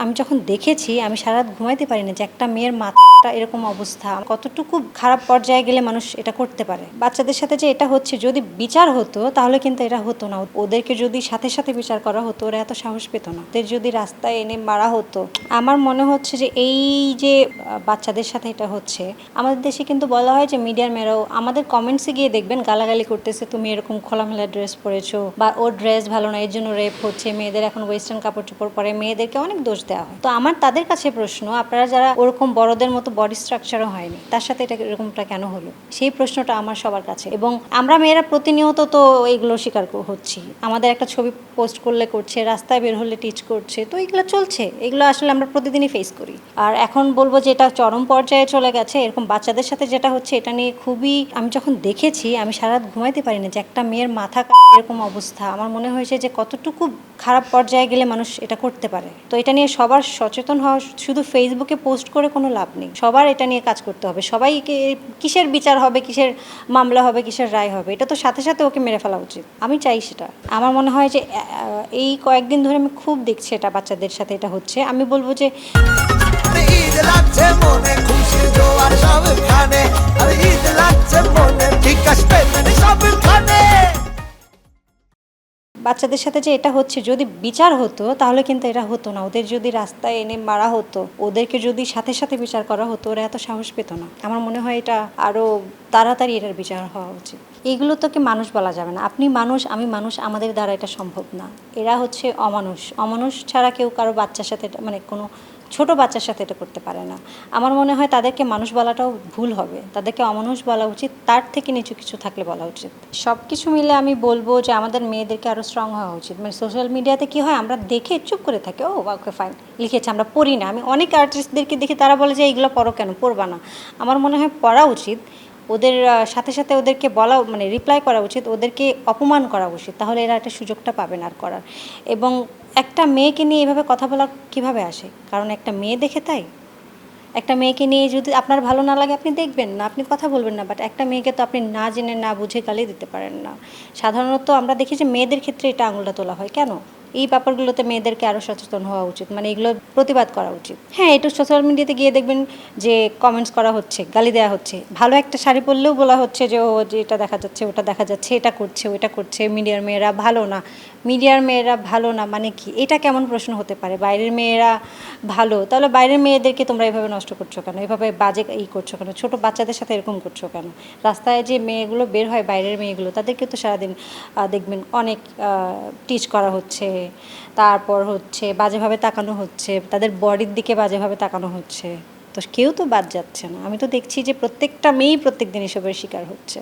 আমি যখন দেখেছি আমি সারা রাত ঘুমাইতে পারি না যে একটা মেয়ের মাথাটা এরকম অবস্থা, কতটুকু খারাপ পর্যায়ে গেলে মানুষ এটা করতে পারে। বাচ্চাদের সাথে যে এটা হচ্ছে, যদি বিচার হতো তাহলে কিন্তু এটা হতো না। ওদেরকে যদি সাথে সাথে বিচার করা হতো ওরা এত সাহস পেত না। ওদের যদি রাস্তায় এনে মারা হতো, আমার মনে হচ্ছে যে এই যে বাচ্চাদের সাথে এটা হচ্ছে, আমাদের দেশে কিন্তু বলা হয় যে মিডিয়ার মেয়েরাও আমাদের কমেন্টসে গিয়ে দেখবেন গালাগালি করতেছে, তুমি এরকম খোলামেলা ড্রেস পরেছো বা ওর ড্রেস ভালো না এর জন্য রেপ হচ্ছে, মেয়েদের এখন ওয়েস্টার্ন কাপড় চোপড় পরে মেয়েদেরকে অনেক দোষ দেওয়া হয়। তো আমার তাদের কাছে প্রশ্ন, আপনারা যারা ওরকম বড়দের মতো বডি স্ট্রাকচারও হয়নি, তার সাথে এটা এরকমটা কেন হলো, সেই প্রশ্নটা আমার সবার কাছে। এবং আমরা মেয়েরা প্রতিনিয়ত তো এইগুলো স্বীকার হচ্ছি, আমাদের একটা ছবি পোস্ট করলে করছে, রাস্তায় বের হলে টিচ করছে, তো এগুলো চলছে, এগুলো আসলে আমরা প্রতিদিনই ফেস করি। আর এখন বলবো যে এটা চরম পর্যায়ে চলে গেছে, এরকম বাচ্চাদের সাথে যেটা হচ্ছে এটা নিয়ে খুবই, আমি যখন দেখেছি আমি সারা রাত ঘুমাইতে পারি না যে একটা মেয়ের মাথা এরকম অবস্থা, আমার মনে হয়েছে যে কতটুকু খারাপ পর্যায়ে গেলে মানুষ এটা করতে পারে। তো এটা নিয়ে সবার সচেতন হওয়া, শুধু ফেসবুকে পোস্ট করে কোনো লাভ নেই, সবার এটা নিয়ে কাজ করতে হবে। সবাইকে কিসের বিচার হবে, কিসের মামলা হবে, কিসের রায় হবে, এটা তো সাথে সাথে ওকে মেরে ফেলা উচিত। আমি চাই সেটা। আমার মনে হয় যে এই কয়েকদিন ধরে আমি খুব দেখছি এটা বাচ্চাদের সাথে এটা হচ্ছে। আমি বলবো যে ঈদ লাগছে মনে, খুশির জোয়ার সবখানে, আর ঈদ লাগছে মনে, বিকাশ পেমেন্ট সবখানে। বাচ্চাদের সাথে যে এটা হচ্ছে, যদি বিচার হতো তাহলে কিন্তু এটা হতো না। ওদের যদি রাস্তায় এনে মারা হতো, ওদেরকে যদি সাথে সাথে বিচার করা হতো, ওরা এত সাহস পেত না। আমার মনে হয় এটা আরও তাড়াতাড়ি এটার বিচার হওয়া উচিত। এইগুলো তোকে মানুষ বলা যাবে না। আপনি মানুষ, আমি মানুষ, আমাদের দ্বারা এটা সম্ভব না। এরা হচ্ছে অমানুষ। অমানুষ ছাড়া কেউ কারো বাচ্চার সাথে, মানে কোনো ছোট বাচ্চার সাথে এটা করতে পারে না। আমার মনে হয় তাদেরকে মানুষ বলাটাও ভুল হবে, তাদেরকে অমানুষ বলা উচিত, তার থেকে নিচু কিছু থাকলে বলা উচিত। সব কিছু মিলে আমি বলবো যে আমাদের মেয়েদেরকে আরও স্ট্রং হওয়া উচিত। মানে সোশ্যাল মিডিয়াতে কী হয়, আমরা দেখে চুপ করে থাকি, ও ওকে ফাইন লিখেছে, আমরা পড়ি না। আমি অনেক আর্টিস্টদেরকে দেখি, তারা বলে যে এইগুলো পড়ো কেন, পড়বা না। আমার মনে হয় পড়া উচিত, ওদের সাথে সাথে ওদেরকে বলা, মানে রিপ্লাই করা উচিত, ওদেরকে অপমান করা উচিত, তাহলে এরা একটা সুযোগটা পাবে না আর করার। এবং একটা মেয়েকে নিয়ে এভাবে কথা বলা কীভাবে আসে, কারণ একটা মেয়ে দেখে তাই। একটা মেয়েকে নিয়ে যদি আপনার ভালো না লাগে আপনি দেখবেন না, আপনি কথা বলবেন না, বাট একটা মেয়েকে তো আপনি না জেনে না বুঝে গালি দিতে পারেন না। সাধারণত আমরা দেখি যে মেয়েদের ক্ষেত্রে এটা আঙুলটা তোলা হয় কেন। এই ব্যাপারগুলোতে মেয়েদেরকে আরও সচেতন হওয়া উচিত, মানে এগুলো প্রতিবাদ করা উচিত। হ্যাঁ, একটু সোশ্যাল মিডিয়াতে গিয়ে দেখবেন যে কমেন্টস করা হচ্ছে, গালি দেওয়া হচ্ছে, ভালো একটা শাড়ি পরলেও বলা হচ্ছে যে ও যে এটা দেখা যাচ্ছে, ওটা দেখা যাচ্ছে, এটা করছে, ওটা করছে, মিডিয়ার মেয়েরা ভালো না। মিডিয়ার মেয়েরা ভালো না মানে কি, এটা কেমন প্রশ্ন হতে পারে? বাইরের মেয়েরা ভালো, তাহলে বাইরের মেয়েদেরকে তোমরা এভাবে নষ্ট করছো কেন, এভাবে বাজে করছো কেন, ছোটো বাচ্চাদের সাথে এরকম করছো কেন? রাস্তায় যে মেয়েগুলো বের হয়, বাইরের মেয়েগুলো, তাদেরকে তো সারাদিন দেখবেন অনেক টিচ করা হচ্ছে, তারপর হচ্ছে বাজেভাবে তাকানো হচ্ছে, তাদের বডির দিকে বাজেভাবে তাকানো হচ্ছে। তো কেউ তো বাদ যাচ্ছে না। আমি তো দেখছি যে প্রত্যেকটা মেয়েই প্রত্যেক দিন এসবের শিকার হচ্ছে।